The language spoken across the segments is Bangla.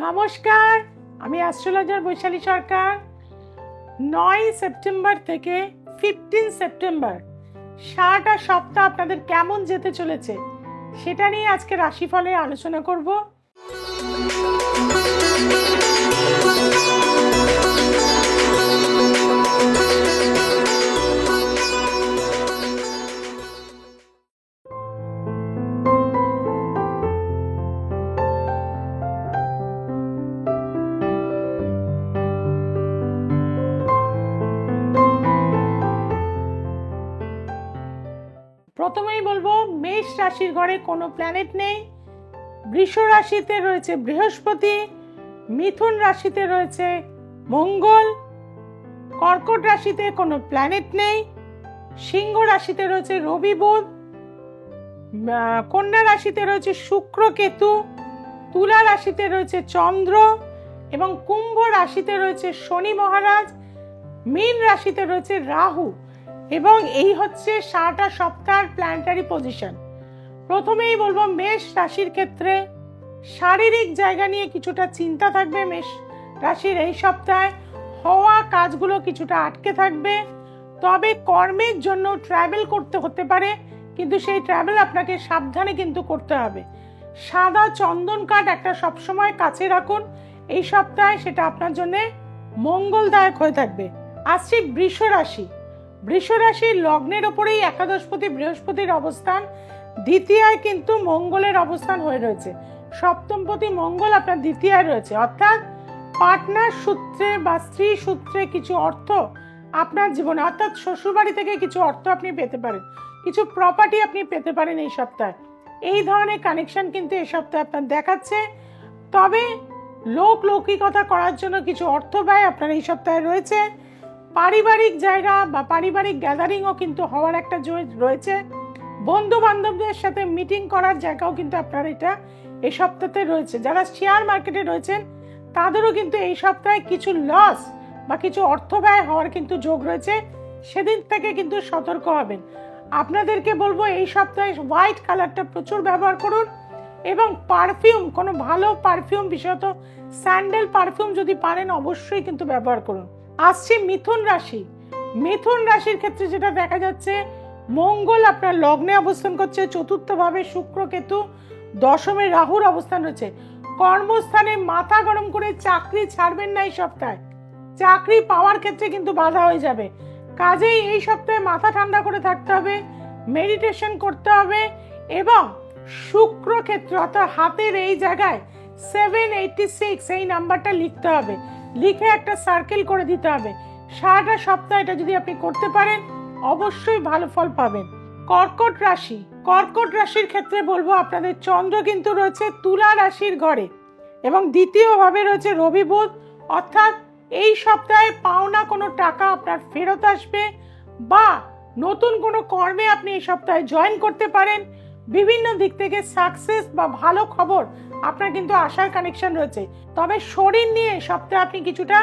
নমস্কার, আমি অ্যাস্ট্রোলজার বৈশালী সরকার। 9 সেপ্টেম্বর থেকে 15 সেপ্টেম্বর সারাটা সপ্তাহ আপনাদের কেমন যেতে চলেছে সেটা নিয়ে আজকে রাশিফলে আলোচনা করব। প্রথমেই বলবো, মেষ রাশির ঘরে কোনো প্ল্যানেট নেই। বৃষ রাশিতে রয়েছে বৃহস্পতি, মিথুন রাশিতে রয়েছে মঙ্গল, কর্কট রাশিতে কোনো প্ল্যানেট নেই, সিংহ রাশিতে রয়েছে রবি বুধ, কন্যা রাশিতে রয়েছে শুক্র কেতু, তুলা রাশিতে রয়েছে চন্দ্র এবং কুম্ভ রাশিতে রয়েছে শনি মহারাজ, মীন রাশিতে রয়েছে রাহু। এবং এই হচ্ছে সারাটা সপ্তাহের প্ল্যানেটারি পজিশন। প্রথমেই বলবো, মেষ রাশির ক্ষেত্রে শারীরিক জায়গা নিয়ে কিছুটা চিন্তা থাকবে। মেষ রাশির এই সপ্তাহে হওয়া কাজগুলো কিছুটা আটকে থাকবে, তবে কর্মের জন্য ট্রাভেল করতে হতে পারে, কিন্তু সেই ট্রাভেল আপনাকে সাবধানে কিন্তু করতে হবে। সাদা চন্দন কাঠ একটা সবসময় কাছে রাখুন এই সপ্তাহে, সেটা আপনার জন্য মঙ্গলদায়ক হয়ে থাকবে। আসছি বৃষ রাশি। বৃষ রাশির লগ্নের ওপরেই একাদশপতি বৃহস্পতির অবস্থান, দ্বিতীয়ায় কিন্তু মঙ্গলের অবস্থান হয়ে রয়েছে। সপ্তমপতি মঙ্গল আপনার দ্বিতীয়ায় রয়েছে, অর্থাৎ পার্টনার সূত্রে বা স্ত্রী সূত্রে কিছু অর্থ আপনার জীবনে, অর্থাৎ শ্বশুরবাড়ি থেকে কিছু অর্থ আপনি পেতে পারেন, কিছু প্রপার্টি আপনি পেতে পারেন এই সপ্তাহে। এই ধরনের কানেকশন কিন্তু এই সপ্তাহে আপনার দেখাচ্ছে। তবে লৌকিকতা করার জন্য কিছু অর্থ ব্যয় আপনার এই সপ্তাহে রয়েছে। পারিবারিক জায়গা বা পারিবারিক গ্যাদারিংও কিন্তু হওয়ার একটা রয়েছে। বন্ধু বান্ধবদের সাথে মিটিং করার জায়গাও কিন্তু আপনার এটা এই সপ্তাহে রয়েছে। যারা শেয়ার মার্কেটে রয়েছেন তাদেরও কিন্তু এই সপ্তাহে কিছু লস বা কিছু অর্থ ব্যয় হওয়ার কিন্তু যোগ রয়েছে, সেদিন থেকে কিন্তু সতর্ক হবেন। আপনাদেরকে বলবো, এই সপ্তাহে হোয়াইট কালারটা প্রচুর ব্যবহার করুন এবং পারফিউম, কোনো ভালো পারফিউম, বিশেষত স্যান্ডেল পারফিউম যদি পারেন অবশ্যই কিন্তু ব্যবহার করুন। আসছি মিথুন রাশি। মিথুন রাশির ক্ষেত্রে যেটা দেখা যাচ্ছে, মঙ্গল আপনার লগ্নে অবস্থান করছে, চতুর্থ ভাবে শুক্র কেতু, দশমে রাহুর অবস্থান রয়েছে। কর্মস্থানে মাথা গরম করে চাকরি ছাড়বেন না এই সপ্তাহে, চাকরি পাওয়ার ক্ষেত্রে কিন্তু বাধা হয়ে যাবে। কাজেই এই সপ্তাহে মাথা ঠান্ডা করে থাকতে হবে, মেডিটেশন করতে হবে এবং শুক্র ক্ষেত্র অর্থাৎ হাতের এই জায়গায় 786 এই নাম্বারটা লিখতে হবে, লিখে একটা সার্কেল করে দিতে হবে। সারাটা সপ্তাহ এটা যদি আপনি করতে পারেন অবশ্যই ভালো ফল পাবেন। কর্কট রাশি। কর্কট রাশির ক্ষেত্রে বলবো, আপনাদের চন্দ্র কিন্তু রয়েছে তুলা রাশির ঘরে এবং দ্বিতীয় ভাবে রয়েছে রবি বুধ, অর্থাৎ এই সপ্তাহে পাওনা কোনো টাকা আপনার ফেরত আসবে বা নতুন কোনো কর্মে আপনি এই সপ্তাহে জয়েন করতে পারেন। বিভিন্ন দিক থেকে সাকসেস বা ভালো খবর আপনার কিন্তু আসার কানেকশন রয়েছে। তবে শরীর নিয়ে সপ্তাহে আপনি কিছুটা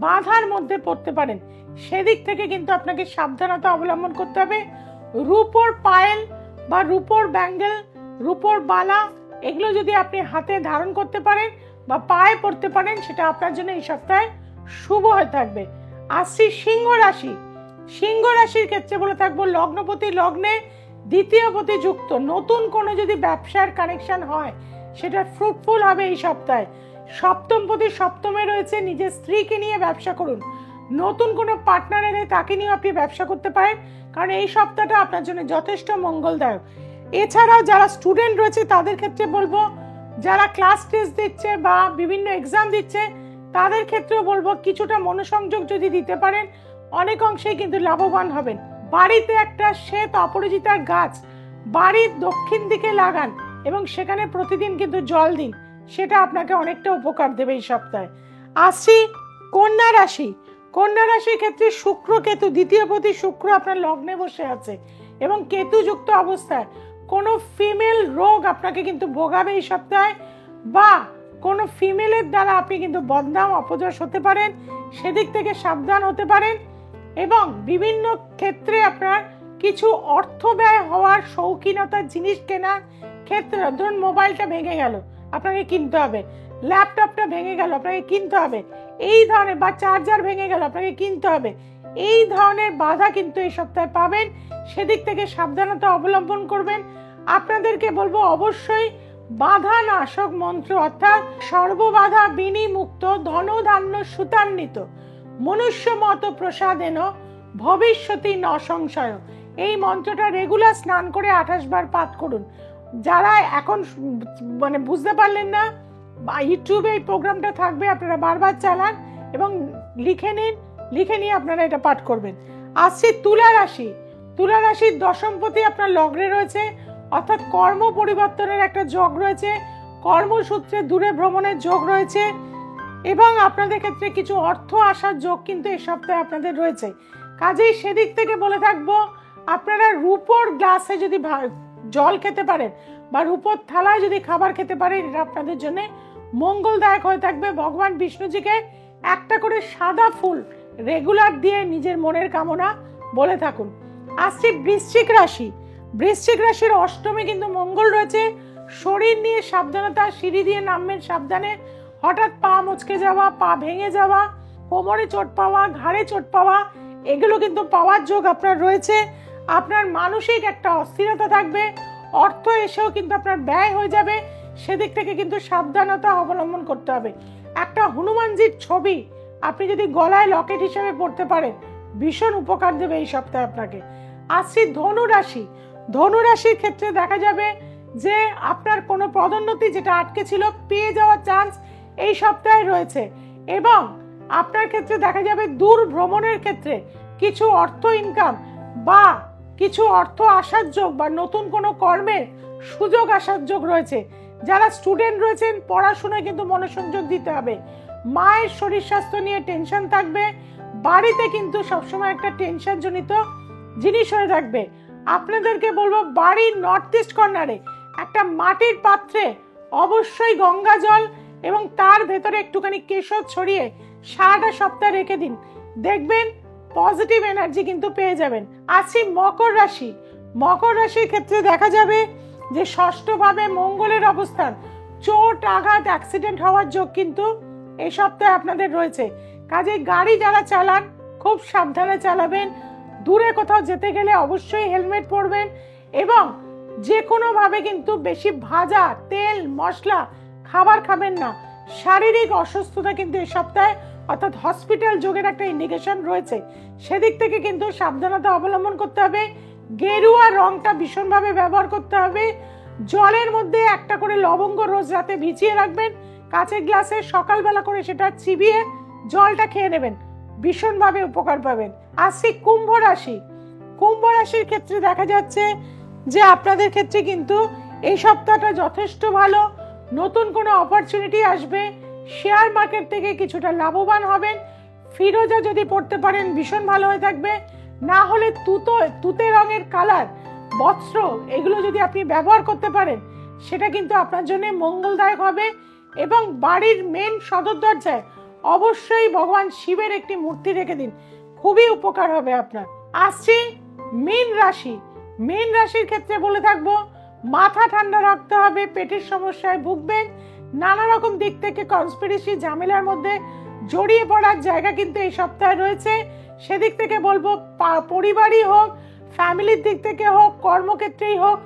বাধার মধ্যে পড়তে পারেন, সেদিক থেকে কিন্তু আপনাকে সাবধানতা অবলম্বন করতে হবে। রূপোর পায়েল বা রূপোর ব্যাঙ্গেল, রূপোর বালা, এগুলো যদি আপনি হাতে ধারণ করতে পারেন বা পায়ে পড়তে পারেন, সেটা আপনার জন্য এই সপ্তাহে শুভ হয়ে থাকবে। আসছি সিংহ রাশি। সিংহ রাশির ক্ষেত্রে বলে থাকবো, লগ্নপতি লগ্নে দ্বিতীয়পতি যুক্ত, নতুন কোনো যদি ব্যবসার কানেকশন হয় সেটা ফ্রুটফুল হবে এই সপ্তাহে। সপ্তমপতি সপ্তমে রয়েছে, নিজের স্ত্রীকে নিয়ে ব্যবসা করুন, নতুন কোনো পার্টনার এনে তাকে নিয়ে আপনি ব্যবসা করতে পারেন, কারণ এই সপ্তাহটা আপনার জন্য যথেষ্ট মঙ্গলদায়ক। এছাড়াও যারা স্টুডেন্ট রয়েছে তাদের ক্ষেত্রে বলবো, যারা ক্লাস টেস্ট দিচ্ছে বা বিভিন্ন এক্সাম দিচ্ছে তাদের ক্ষেত্রেও বলবো, কিছুটা মনোসংযোগ যদি দিতে পারেন অনেক অংশেই কিন্তু লাভবান হবেন। বাড়িতে একটা শ্বেত অপরাজিতার গাছ বাড়ির দক্ষিণ দিকে লাগান এবং সেখানে প্রতিদিন কিন্তু জল দিন, সেটা আপনাকে অনেকটা উপকার দেবে এই সপ্তাহে। আসছি কন্যা রাশি। কন্যা রাশির ক্ষেত্রে শুক্র কেতু, দ্বিতীয়পতি শুক্র আপনার লগ্নে বসে আছে এবং কেতু যুক্ত অবস্থায় কোনো ফিমেল রোগ আপনাকে কিন্তু ভোগাবে এই সপ্তাহে, বা কোনো ফিমেলের দ্বারা আপনি কিন্তু বদনাম অপযশ হতে পারেন, সেদিক থেকে সাবধান হতে পারেন। এবং বিভিন্ন ক্ষেত্রে আপনার কিছু অর্থ ব্যয় হওয়ার, শৌখিনতার জিনিস কেনার ক্ষেত্রে, ধরুন মোবাইলটা ভেঙে গেল, আপনাকে কিনতে হবে, ল্যাপটপটা ভেঙে গেল, আপনাকে কিনতে হবে, এই ধরনের, বা চার্জার ভেঙে গেল, আপনাকে কিনতে হবে, এই ধরনের বাধা কিন্তু এই সপ্তাহে পাবেন। সেদিক থেকে সাবধানতা অবলম্বন করবেন। আপনাদেরকে বলবো অবশ্যই বাধা নাশক মন্ত্র অর্থাৎ সর্ববাধা বিনিমুক্ত ধনধান্য সুতান্বিত মনুষ্য মত প্রসাদেন ভবিষ্যতি ন সংশয়, এই মন্ত্রটা রেগুলার স্নান করে 28 বার পাঠ করুন। যারা এখন মানে বুঝতে পারলেন না, ইউটিউবে এই প্রোগ্রামটা থাকবে, আপনারা বারবার চালান এবং লিখে নিন, লিখে নিয়ে আপনারা এটা পাঠ করবেন। আসছে তুলা রাশি। তুলা রাশির দশমপতি আপনার লগ্নে রয়েছে, অর্থাৎ কর্ম পরিবর্তনের একটা যোগ রয়েছে, কর্মসূত্রে দূরে ভ্রমণের যোগ রয়েছে এবং আপনাদের ক্ষেত্রে কিছু অর্থ আসার যোগ কিন্তু এই সপ্তাহে আপনাদের রয়েছে। কাজেই সেদিক থেকে বলে থাকবো, আপনারা রূপোর গ্লাসে যদি জল খেতে পারেন বা রূপোর থালায় যদি খাবার খেতে পারেন, এটা আপনাদের জন্য মঙ্গলদায়ক হয়ে থাকবে। ভগবান বিষ্ণুজিকে একটা করে সাদা ফুল রেগুলার দিয়ে নিজের মনের কামনা বলে থাকুন। আসছে বৃশ্চিক রাশি। বৃশ্চিক রাশির অষ্টমে কিন্তু মঙ্গল রয়েছে। শরীর নিয়ে সাবধানতা, সিঁড়ি দিয়ে নামবেন সাবধানে, হঠাৎ পা মচকে যাওয়া, পা ভেঙে যাওয়া, কোমরে চোট পাওয়া, ঘাড়ে চোট পাওয়া, এগুলো কিন্তু পাওয়ার যোগ আপনার রয়েছে। আপনার মানসিক একটা অস্থিরতা থাকবে, অর্থ এসেও কিন্তু আপনার ব্যয় হয়ে যাবে, সেদিক থেকে কিন্তু সাবধানতা অবলম্বন করতে হবে। একটা হনুমানজির ছবি আপনি যদি গলায় লকেট হিসেবে পড়তে পারেন, ভীষণ উপকার দেবে এই সপ্তাহে আপনাকে। আসছি ধনু রাশি। ধনু রাশির ক্ষেত্রে দেখা যাবে যে আপনার কোনো পদোন্নতি যেটা আটকে ছিল পেয়ে যাওয়ার চান্স এই সপ্তাহে রয়েছে এবং আপনার ক্ষেত্রে দেখা যাবে দূর ভ্রমণের ক্ষেত্রে কিছু অর্থ ইনকাম বা কিছু অর্থ আসার যোগ বা নতুন কোনো কর্মের সুযোগ আসার যোগ রয়েছে। যারা স্টুডেন্ট রয়েছেন পড়াশোনায় কিন্তু মনোসংযোগ দিতে হবে। মায়ের শরীর স্বাস্থ্য নিয়ে টেনশন থাকবে, বাড়িতে কিন্তু সবসময় একটা টেনশন জনিত জিনিস হয়ে থাকবে। আপনাদেরকে বলবো বাড়ির নর্থ ইস্ট কর্নারে একটা মাটির পাত্রে অবশ্যই গঙ্গা জল এবং তার ভেতরে একটুখানি কেশর ছড়িয়ে সারাটা সপ্তাহ রেখে দিন, দেখবেন পজিটিভ এনার্জি কিন্তু পেয়ে যাবেন। আসি মকর রাশি। মকর রাশির ক্ষেত্রে দেখা যাবে যে ষষ্ঠভাবে মঙ্গলের অবস্থান, চোট আঘাত অ্যাক্সিডেন্ট হওয়ার যোগ কিন্তু এই সপ্তাহে আপনাদের রয়েছে। কাজে গাড়ি যারা চালান খুব সাবধানে চালাবেন, দূরে কোথাও যেতে গেলে অবশ্যই হেলমেট পরবেন এবং যে কোনোভাবে কিন্তু বেশি ভাজা তেল মশলা খাবার খাবেন না। শারীরিক অসুস্থতা কিন্তু এই সপ্তাহে অর্থাৎ হসপিটাল যোগের একটা ইন্ডিকেশন রয়েছে, সেদিক থেকে কিন্তু সাবধানতা অবলম্বন করতে হবে। গেরুয়া রংটা ভীষণভাবে ব্যবহার করতে হবে। জলের মধ্যে একটা করে লবঙ্গ রোজ রাতে ভিজিয়ে রাখবেন কাঁচের গ্লাসে, সকালবেলা করে সেটা চিবিয়ে জলটা খেয়ে নেবেন, ভীষণভাবে উপকার পাবেন। আসছি কুম্ভ রাশি। কুম্ভ রাশির ক্ষেত্রে দেখা যাচ্ছে যে আপনাদের ক্ষেত্রে কিন্তু এই সপ্তাহটা যথেষ্ট ভালো, নতুন কোনো অপরচুনিটি আসবে, শেয়ার মার্কেট থেকে কিছুটা লাভবান হবেন। ফিরোজা যদি পড়তে পারেন ভীষণ ভালো হয়ে থাকবে, না হলে তুতে রঙের কালার বস্ত্র এগুলো যদি আপনি ব্যবহার করতে পারেন সেটা কিন্তু আপনার জন্য মঙ্গলদায়ক হবে এবং বাড়ির মেন সদর দরজায় অবশ্যই ভগবান শিবের একটি মূর্তি রেখে দিন, খুবই উপকার হবে আপনার। আসছি মীন রাশি। মীন রাশির ক্ষেত্রে বলে থাকবো মাথা ঠান্ডা রাখতে হবে, পেটের সমস্যায় ভুগবেন, নানা রকম দিক থেকে কনস্পিরেসি ঝামেলার মধ্যে জড়িয়ে পড়ার জায়গা কিন্তু এই সপ্তাহে রয়েছে। সেদিক থেকে বলবো পরিবারই হোক, ফ্যামিলির দিক থেকে হোক, কর্মক্ষেত্রেই হোক,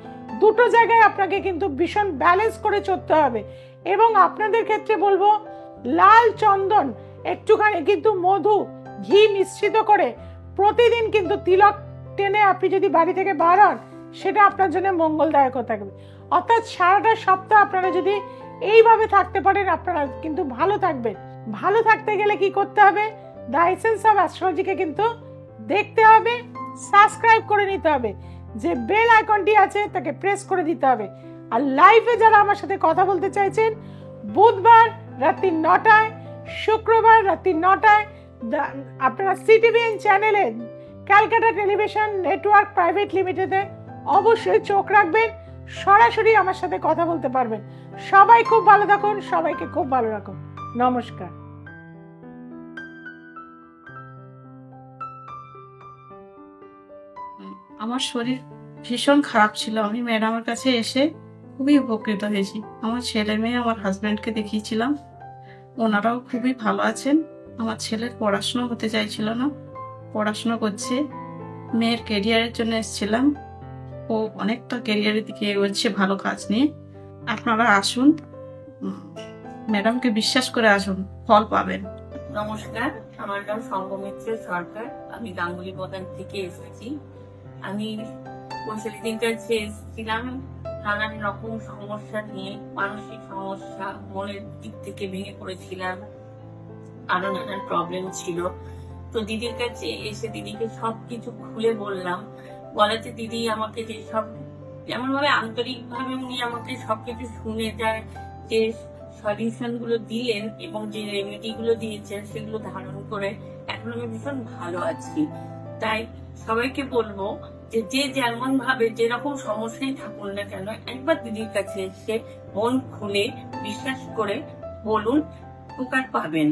দুটো জায়গায় আপনাকে কিন্তু ভীষণ ব্যালেন্স করে চলতে হবে এবং আপনাদের ক্ষেত্রে বলবো লাল চন্দন একটুখানি কিন্তু মধু ঘি মিশ্রিত করে প্রতিদিন কিন্তু তিলক টেনে আপনি যদি বাড়ি থেকে বার হন সেটা আপনার জন্য মঙ্গলদায়ক হয়ে থাকবে। অর্থাৎ সারাটা সপ্তাহ আপনারা যদি এইভাবে থাকতে পারেন আপনারা কিন্তু ভালো থাকবেন। ভালো থাকতে গেলে কি করতে হবে? দ্য এসেন্স অফ অ্যাস্ট্রোলজিকে কিন্তু দেখতে হবে, সাবস্ক্রাইব করে নিতে হবে, যে বেল আইকনটি আছে তাকে প্রেস করে দিতে হবে। আর লাইভে যারা আমার সাথে কথা বলতে চাইছেন বুধবার রাত্রি 9টায়, শুক্রবার রাত্রি 9টায় আপনারা সিটিভিএন চ্যানেলে ক্যালকাটা টেলিভিশন নেটওয়ার্ক প্রাইভেট লিমিটেডে অবশ্যই চোখ রাখবেন, সরাসরি আমার সাথে কথা বলতে পারবেন। সবাই খুব ভালো থাকুন, সবাইকে খুব ভালো রাখুন। নমস্কার। আমার শরীর ভীষণ খারাপ ছিল, আমি ম্যাডামের কাছে এসে খুবই উপকৃত হয়েছি। আমার ছেলে মেয়ে আমার হাজব্যান্ডকে দেখিয়েছিলাম, ওনারাও খুবই ভালো আছেন। আমার ছেলের পড়াশোনা হতে চাইছিল না, পড়াশোনা করছে। মেয়ের কেরিয়ারের জন্য এসেছিলাম, ও অনেকটা কেরিয়ারের দিকে এগোচ্ছে ভালো কাজ নিয়ে। আপনারা আসুন, ম্যাডামকে বিশ্বাস করে আসুন, ফল পাবেন। নমস্কার, আমার নাম সঙ্গমিত্র সরকার। আমি গাঙ্গুলি প্রধান থেকে এসেছি। আমি বৈশালীদের কাছে এসেছিলাম নানান রকম সমস্যা নিয়ে, মানসিক সমস্যা, মনের দিক থেকে ভেঙে পড়েছিলাম, আরো নানান প্রবলেম ছিল। তো দিদির কাছে এসে দিদিকে সবকিছু খুলে বললাম, বলাতে দিদি আমাকে যে সব যেমন ভাবে আন্তরিক ভাবে উনি আমাকে সবকিছু শুনে যায়, যে সলিউশন গুলো দিলেন এবং যে রেমেডি গুলো দিয়েছেন সেগুলো ধারণ করে এখন আমি ভীষণ ভালো আছি। তাই সবাইকে বলবো যে যে যেমন ভাবে যেরকম সমস্যায় থাকুন না কেন, একবার দিদির কাছে এসে মন খুলে বিশ্বাস করে বলুন, উপকার পাবেন।